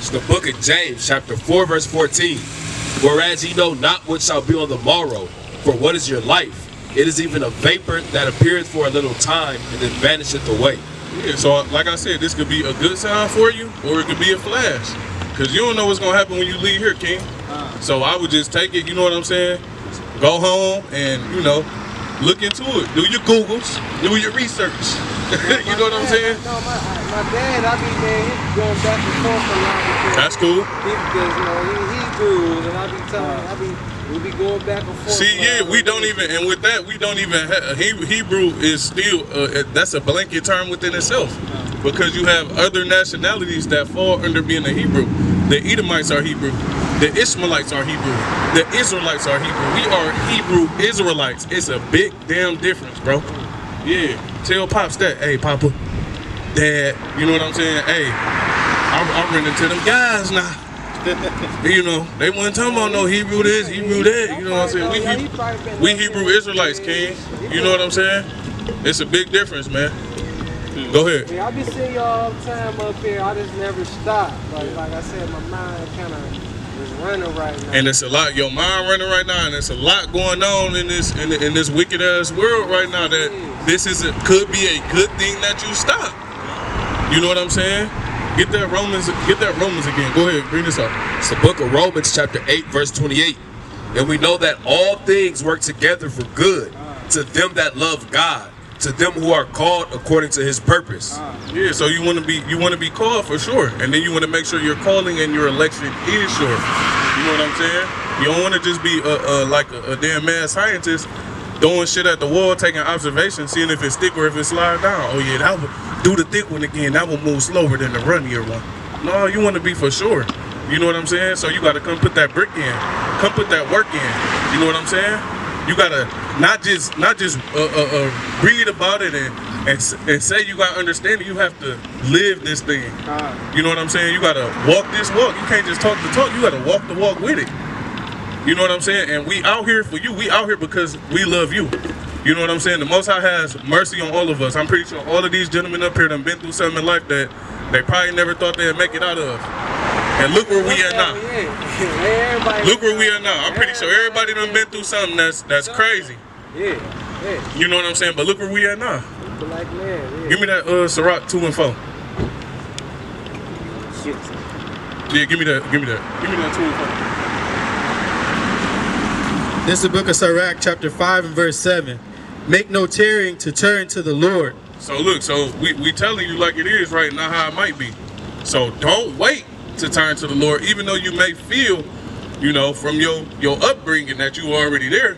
It's the book of James, chapter 4, verse 14. Whereas ye know not what shall be on the morrow, for what is your life? It is even a vapor that appeareth for a little time and then vanisheth away. Yeah, so like I said, this could be a good sign for you, or it could be a flash. Because you don't know what's going to happen when you leave here, King. So I would just take it, you know what I'm saying? Go home and, you know, look into it. Do your Googles. Do your research. You know what I'm saying? No, my dad, he's going back and forth a lot. That's cool. Because, you know, he Hebrews, and we be going back and forth. See, yeah, we don't even, and with that, we don't even have, Hebrew is still, that's a blanket term within itself. Because you have other nationalities that fall under being a Hebrew. The Edomites are Hebrew. The Ishmaelites are Hebrew. The Israelites are Hebrew. We are Hebrew Israelites. It's a big damn difference, bro. Yeah. Tell Pops that. Hey, Papa, Dad, you know what I'm saying? Hey, I'm running to them guys now. You know, they wasn't talking about no Hebrew this, Hebrew that. You know what I'm saying? We Hebrew Israelites, King. You know what I'm saying? It's a big difference, man. Go ahead. Yeah, I be seeing y'all all the time up here. I just never stop. Like I said, my mind kind of is running right now. And it's a lot. Your mind running right now, and it's a lot going on in this wicked ass world right now. That this could be a good thing that you stop. You know what I'm saying? Get that Romans again. Go ahead, bring this up. It's the book of Romans, chapter 8, verse 28. And we know that all things work together for good to them that love God, to them who are called according to his purpose. Yeah, so you want to be called for sure, and then you want to make sure your calling and your election is sure. You know what I'm saying? You don't want to just be like a damn mad scientist throwing shit at the wall, taking observations, seeing if it stick or if it slide down. Oh yeah, that would do the thick one again. That one move slower than the runnier one. No, you want to be for sure. You know what I'm saying? So you got to come put that brick in, come put that work in. You know what I'm saying? You gotta not just read about it and say you got understanding. You have to live this thing. You know what I'm saying? You gotta walk this walk. You can't just talk the talk. You gotta walk the walk with it. You know what I'm saying? And we out here for you. We out here because we love you. You know what I'm saying? The Most High has mercy on all of us. I'm pretty sure all of these gentlemen up here done been through something in life that they probably never thought they'd make it out of. And look where we at now. Look where we are now. I'm pretty sure everybody done been through something that's crazy. Yeah. You know what I'm saying? But look where we at now. Like man, Give me that Sirach 2 and 4. Shit. Yeah, give me that 2 and 4. This is the book of Sirach, chapter 5 and verse 7. Make no tarrying to turn to the Lord. So look, we telling you like it is right now how it might be. So don't wait to turn to the Lord, even though you may feel, you know, from your upbringing that you already there.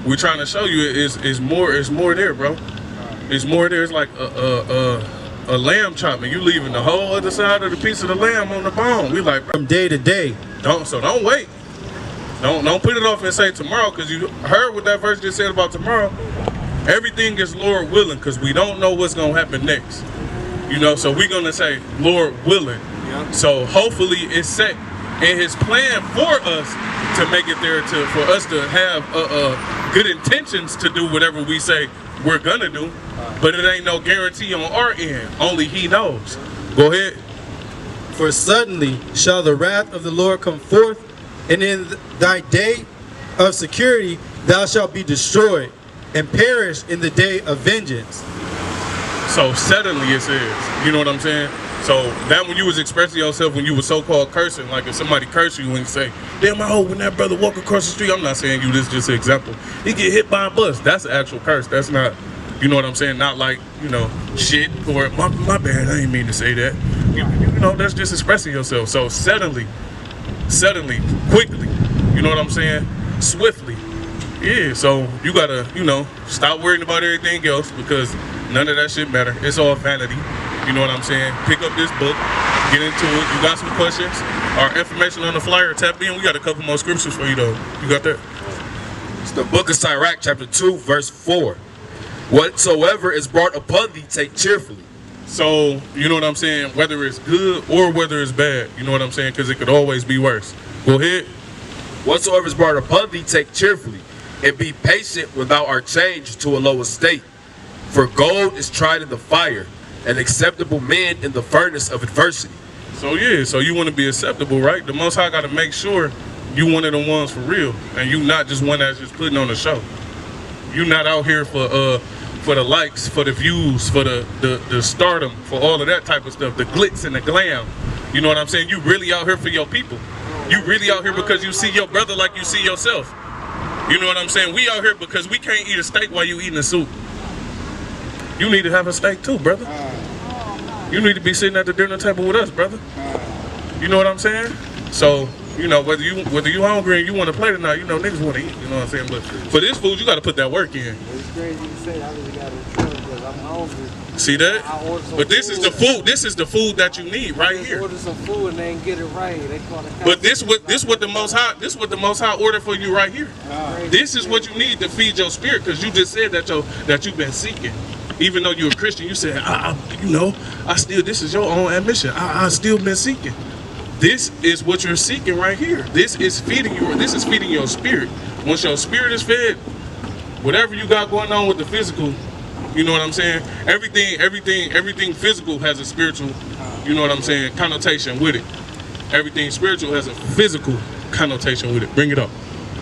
We're trying to show you is more there, bro. It's more there. It's like a lamb chopping. You leaving the whole other side of the piece of the lamb on the bone. We like, bro, From day to day. don't wait. Don't put it off and say tomorrow, because you heard what that verse just said about tomorrow. Everything is Lord willing, because we don't know what's gonna happen next. You know, so we're gonna say Lord willing. Yeah. So hopefully it's set in his plan for us to make it there, for us to have good intentions to do whatever we say we're gonna do. But it ain't no guarantee on our end. Only he knows. Go ahead. For suddenly shall the wrath of the Lord come forth, and in thy day of security thou shalt be destroyed, and perish in the day of vengeance. So suddenly it says, you know what I'm saying? So that when you was expressing yourself, when you was so-called cursing, like if somebody curse you and you say, damn, I hope when that brother walk across the street, I'm not saying you, this is just an example, he get hit by a bus. That's an actual curse. That's not, you know what I'm saying? Not like, you know, shit, or my bad, I didn't mean to say that. You know, that's just expressing yourself. So suddenly, quickly, you know what I'm saying? Swiftly. Yeah, so you gotta, you know, stop worrying about everything else, because none of that shit matter. It's all vanity. You know what I'm saying? Pick up this book, get into it. You got some questions? Our information on the flyer, tap in. We got a couple more scriptures for you though. You got that? It's the book of Sirach, chapter 2, verse 4. Whatsoever is brought upon thee, take cheerfully. So, you know what I'm saying? Whether it's good or whether it's bad, you know what I'm saying? Because it could always be worse. Go ahead. Whatsoever is brought upon thee, take cheerfully, and be patient when thou art changed to a low estate. For gold is tried in the fire, and acceptable men in the furnace of adversity. So yeah, so you want to be acceptable, right? The Most High got to make sure you one of the ones for real, and you not just one that's just putting on a show. You not out here for the likes, for the views, for the stardom, for all of that type of stuff, the glitz and the glam. You know what I'm saying? You really out here for your people. You really out here because you see your brother like you see yourself. You know what I'm saying? We out here because we can't eat a steak while you eating a soup. You need to have a steak too, brother. You need to be sitting at the dinner table with us, brother. You know what I'm saying? So, you know, whether you hungry and you want to play tonight, you know, niggas want to eat. You know what I'm saying? But for this food, you got to put that work in. It's crazy to say. I really got to tell because I'm hungry. See that? But this is the food. This is the food that you need right here. Order some food and they ain't get it right. They call it. But this what the Most High ordered for you right here. This is what you need to feed your spirit, because you just said that you've been seeking. Even though you're a Christian, you said, this is your own admission. I still been seeking. This is what you're seeking right here. This is feeding you. This is feeding your spirit. Once your spirit is fed, whatever you got going on with the physical, you know what I'm saying? Everything physical has a spiritual, you know what I'm saying, connotation with it. Everything spiritual has a physical connotation with it. Bring it up.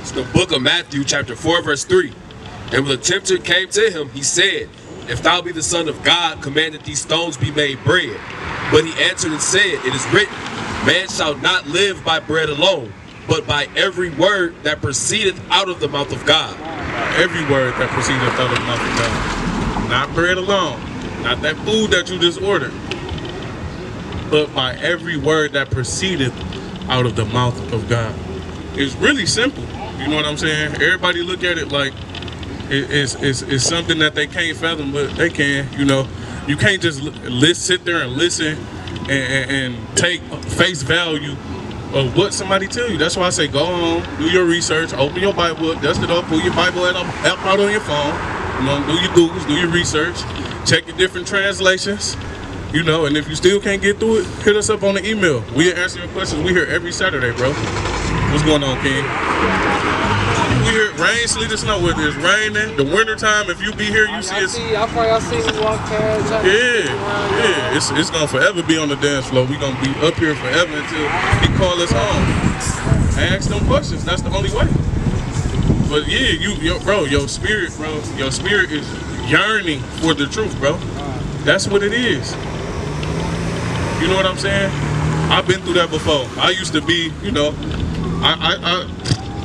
It's the book of Matthew, chapter 4, verse 3. And when the tempter came to him, he said, "If thou be the Son of God, command that these stones be made bread." But he answered and said, "It is written, man shall not live by bread alone, but by every word that proceedeth out of the mouth of God." Every word that proceedeth out of the mouth of God. Not bread alone. Not that food that you just ordered. But by every word that proceedeth out of the mouth of God. It's really simple. You know what I'm saying? Everybody look at it like it's something that they can't fathom, but they can. You know, you can't just sit there and listen and take face value of what somebody tell you. That's why I say go home, do your research, open your Bible up, dust it up, pull your Bible app out on your phone. You know, do your Googles, do your research, check your different translations. You know, and if you still can't get through it, hit us up on the email. We answer your questions. We here every Saturday, bro. What's going on, King? We here, rain, sleet, or snow, whether it's raining, the winter time, if you be here, you see us. I probably see you walk past. Yeah, it's gonna forever be on the dance floor. We gonna be up here forever until he call us home. Ask them questions. That's the only way. But yeah, your spirit is yearning for the truth, bro. That's what it is. You know what I'm saying? I've been through that before. I used to be, you know,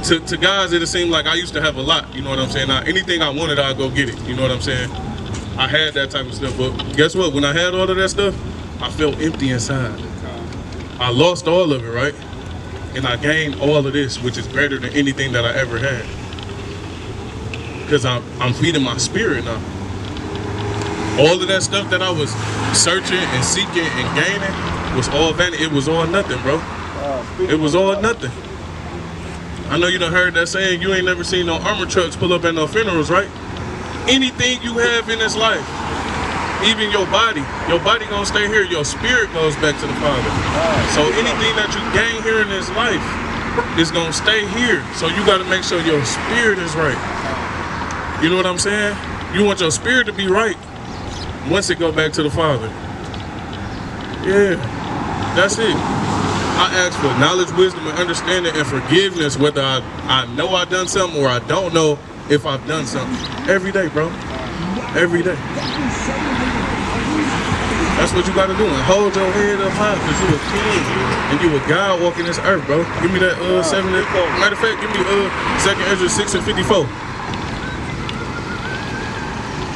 to guys it seemed like I used to have a lot. You know what I'm saying? Now, anything I wanted, I'd go get it. You know what I'm saying? I had that type of stuff. But guess what? When I had all of that stuff, I felt empty inside. I lost all of it, right? And I gained all of this, which is greater than anything that I ever had. Because I'm feeding my spirit now. All of that stuff that I was searching and seeking and gaining was all vanity. It was all nothing, bro. It was all nothing. I know you done heard that saying, you ain't never seen no armor trucks pull up at no funerals, right? Anything you have in this life, even your body gonna stay here. Your spirit goes back to the Father. So anything that you gain here in this life is gonna stay here. So you gotta make sure your spirit is right. You know what I'm saying? You want your spirit to be right once it go back to the Father. Yeah, that's it. I ask for knowledge, wisdom, and understanding and forgiveness, whether I know I've done something or I don't know if I've done something. Every day, bro. Every day. That's what you gotta do. And hold your head up high, because you a king and you a God walking this earth, bro. Give me that 7. Matter of fact, give me 2 Ezra 6:54.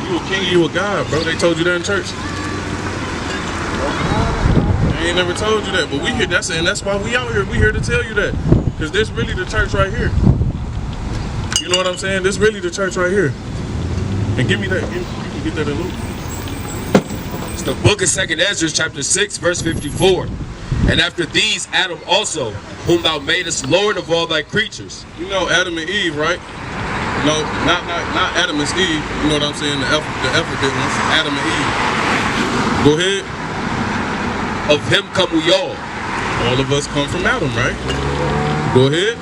You a king, you a God, bro. They told you that in church. They ain't never told you that, but we here. That's why we out here. We here to tell you that, because this really the church right here. You know what I'm saying? This really the church right here. And give me that. You can get that in Luke. It's the book of 2 Ezra, chapter 6, verse 54. And after these, Adam also, whom thou madest Lord of all thy creatures. You know Adam and Eve, right? No, not Adam and Steve. You know what I'm saying? The alphabet ones. Adam and Eve. Go ahead. Of him come we all. All of us come from Adam, right? Go ahead.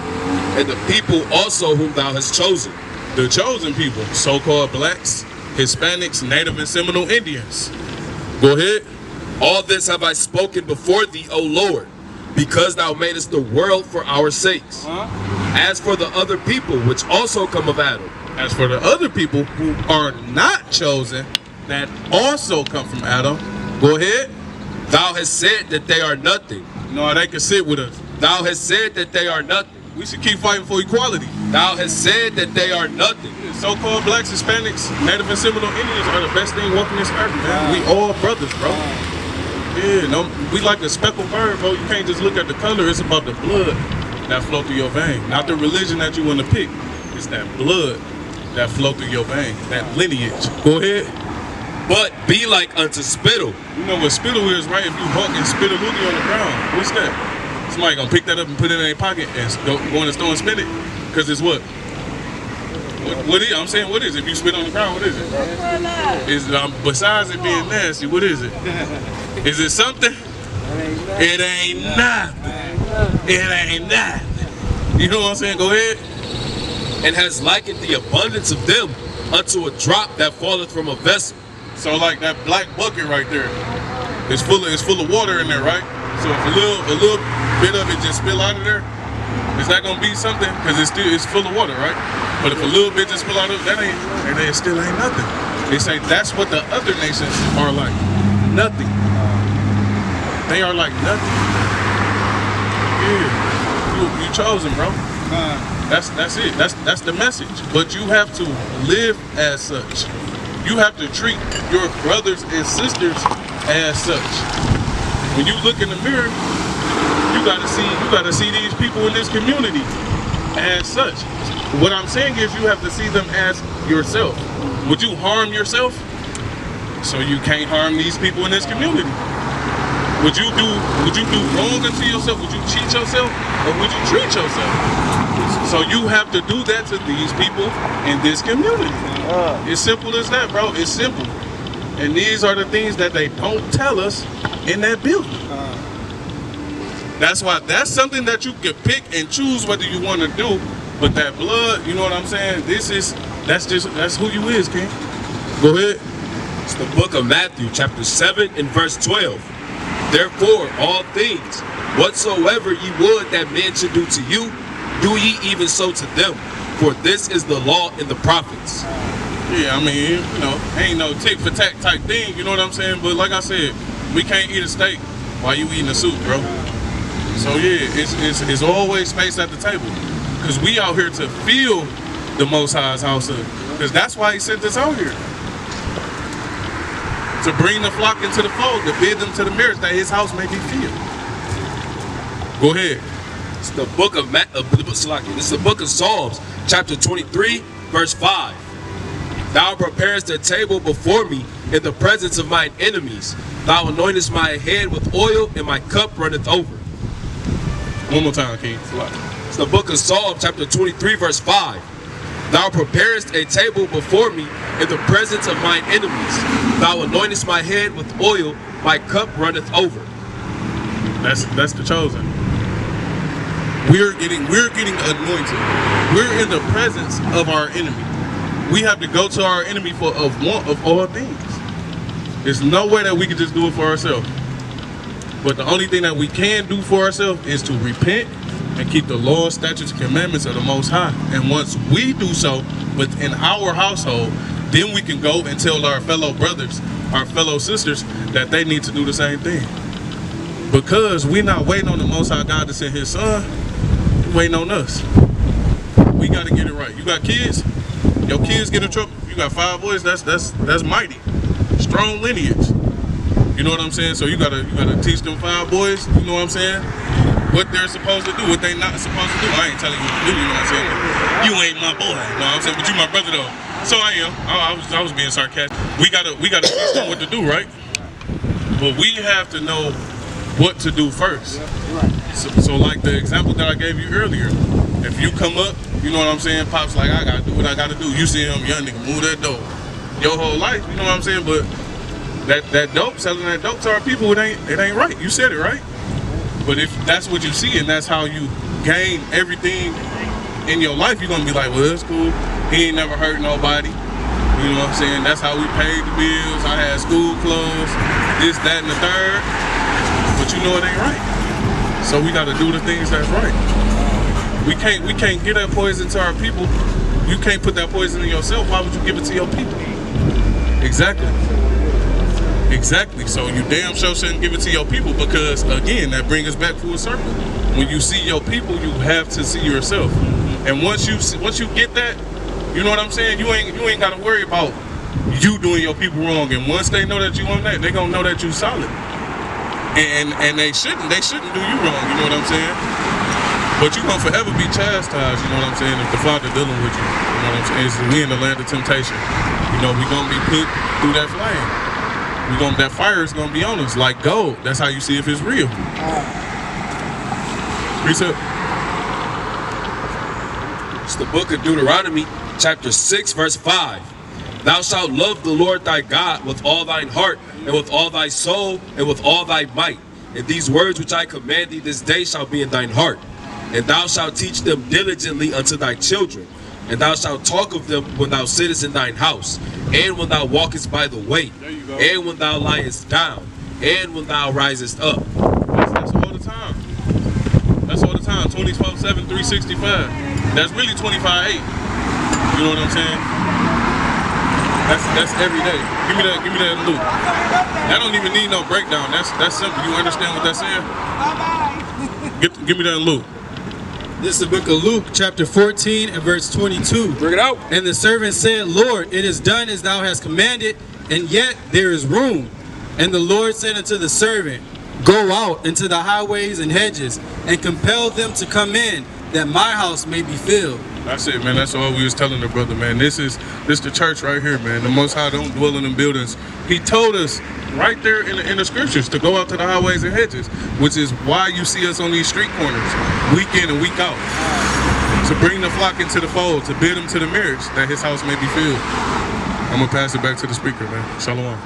And the people also whom thou hast chosen. The chosen people, so-called blacks, Hispanics, Native and Seminole Indians. Go ahead. All this have I spoken before thee, O Lord, because thou madest the world for our sakes. As for the other people which also come of Adam, As for the other people who are not chosen, that also come from Adam, go ahead. thou hast said that they are nothing. No, they can sit with us. Thou hast said that they are nothing. We should keep fighting for equality. Thou hast said that they are nothing. So-called blacks, Hispanics, Native and Seminole Indians are the best thing walking this earth, man. We all brothers, bro. Yeah, no, we like a speckled bird, bro. You can't just look at the color. It's about the blood that flow through your vein, not the religion that you want to pick. It's that blood that flow through your vein, that lineage. Go ahead. But be like unto spittle. You know what spittle is, right? If you hawk and spit a loogie on the ground, what's that? Somebody gonna pick that up and put it in their pocket and go in the store and spit it? Because it's what? What is? I'm saying, what is it? If you spit on the ground, what is it? Is besides it being nasty, what is it? Is it something? It ain't nothing. It ain't nothing. You know what I'm saying? Go ahead. And has likened the abundance of them unto a drop that falleth from a vessel. So like that black bucket right there, it's full of water in there, right? So if a little bit of it just spill out of there, is that gonna be something? Because it's full of water, right? But if a little bit just spill out of it, that still ain't nothing. They say that's what the other nations are like. Nothing. They are like nothing. Yeah. You chosen, bro. That's it. That's the message. But you have to live as such. You have to treat your brothers and sisters as such. When you look in the mirror, you gotta see these people in this community as such. What I'm saying is you have to see them as yourself. Would you harm yourself? So you can't harm these people in this community. Would you do wrong unto yourself? Would you cheat yourself? Or would you treat yourself? So you have to do that to these people in this community. It's simple as that, bro. It's simple. And these are the things that they don't tell us in that building. That's why that's something that you can pick and choose whether you want to do. But that blood, you know what I'm saying? That's who you is, King. Go ahead. It's the book of Matthew, chapter 7 and verse 12. Therefore, all things, whatsoever ye would that men should do to you, do ye even so to them. For this is the law and the prophets. Yeah, I mean, you know, ain't no tick for tack type thing, you know what I'm saying? But like I said, we can't eat a steak while you eating a soup, bro. So yeah, it's always space at the table. Because we out here to feel the Most High's household. Because that's why he sent us out here. To bring the flock into the fold, to bid them to the marriage that his house may be filled. Go ahead. It's the book of This is the book of Psalms, chapter 23, verse 5. Thou preparest a table before me in the presence of mine enemies. Thou anointest my head with oil, and my cup runneth over. One more time, King. It's the book of Psalms, chapter 23, verse 5. Thou preparest a table before me in the presence of mine enemies. Thou anointest my head with oil, my cup runneth over. That's the chosen. We're getting anointed. We're in the presence of our enemy. We have to go to our enemy of all things. There's no way that we can just do it for ourselves. But the only thing that we can do for ourselves is to repent and keep the law, statutes, and commandments of the Most High. And once we do so within our household, then we can go and tell our fellow brothers, our fellow sisters, that they need to do the same thing. Because we're not waiting on the Most High God to send his son, we're waiting on us. We got to get it right. You got kids? Your kids get in trouble. You got 5 boys, that's mighty. Strong lineage. You know what I'm saying? So you gotta teach them 5 boys, you know what I'm saying? What they're supposed to do, what they not supposed to do. I ain't telling you what to do, you know what I'm saying? You ain't my boy. You know what I'm saying? But you my brother though. So I am. I was being sarcastic. We gotta teach them what to do, right? But we have to know what to do first. So like the example that I gave you earlier, if you come up, you know what I'm saying, Pop's like, I gotta do what I gotta do. You see him, young nigga, move that dope. Your whole life, you know what I'm saying? But that dope, selling that dope to our people, it ain't right. You said it, right? But if that's what you see and that's how you gain everything in your life, you're gonna be like, well, it's cool. He ain't never hurt nobody. You know what I'm saying? That's how we paid the bills. I had school clothes, this, that, and the third. But you know it ain't right. So we got to do the things that's right. We can't get that poison to our people. You can't put that poison in yourself. Why would you give it to your people? Exactly. Exactly. So you damn sure shouldn't give it to your people, because again, that brings us back full circle. When you see your people, you have to see yourself. And once you get that, you know what I'm saying? You ain't got to worry about you doing your people wrong. And once they know that you on that, they gonna know that you solid. And they shouldn't do you wrong. You know what I'm saying? But you gonna forever be chastised. You know what I'm saying? If the Father dealing with you, you know what I'm saying? We in the land of temptation. You know, we gonna be put through that flame. That fire is gonna be on us like gold. That's how you see if it's real. Precept. It's the book of Deuteronomy, chapter 6, verse 5. Thou shalt love the Lord thy God with all thine heart, and with all thy soul, and with all thy might. And these words which I command thee this day shall be in thine heart. And thou shalt teach them diligently unto thy children. And thou shalt talk of them when thou sittest in thine house, and when thou walkest by the way, and when thou liest down, and when thou risest up. That's all the time. That's all the time. 24/7, 365. That's really 25/8. You know what I'm saying? That's every day. Give me that loop. That don't even need no breakdown. That's simple. You understand what that's saying? Give me that loop. This is the book of Luke, chapter 14 and verse 22. Bring it out. And the servant said, Lord, it is done as thou hast commanded, and yet there is room. And the Lord said unto the servant, Go out into the highways and hedges, and compel them to come in, that my house may be filled. That's it, man. That's all we was telling the brother, man. This the church right here, man. The Most High don't dwell in them buildings. He told us right there in the scriptures to go out to the highways and hedges, which is why you see us on these street corners, week in and week out, to bring the flock into the fold, to bid them to the marriage, that his house may be filled. I'm gonna pass it back to the speaker, man. Shalom.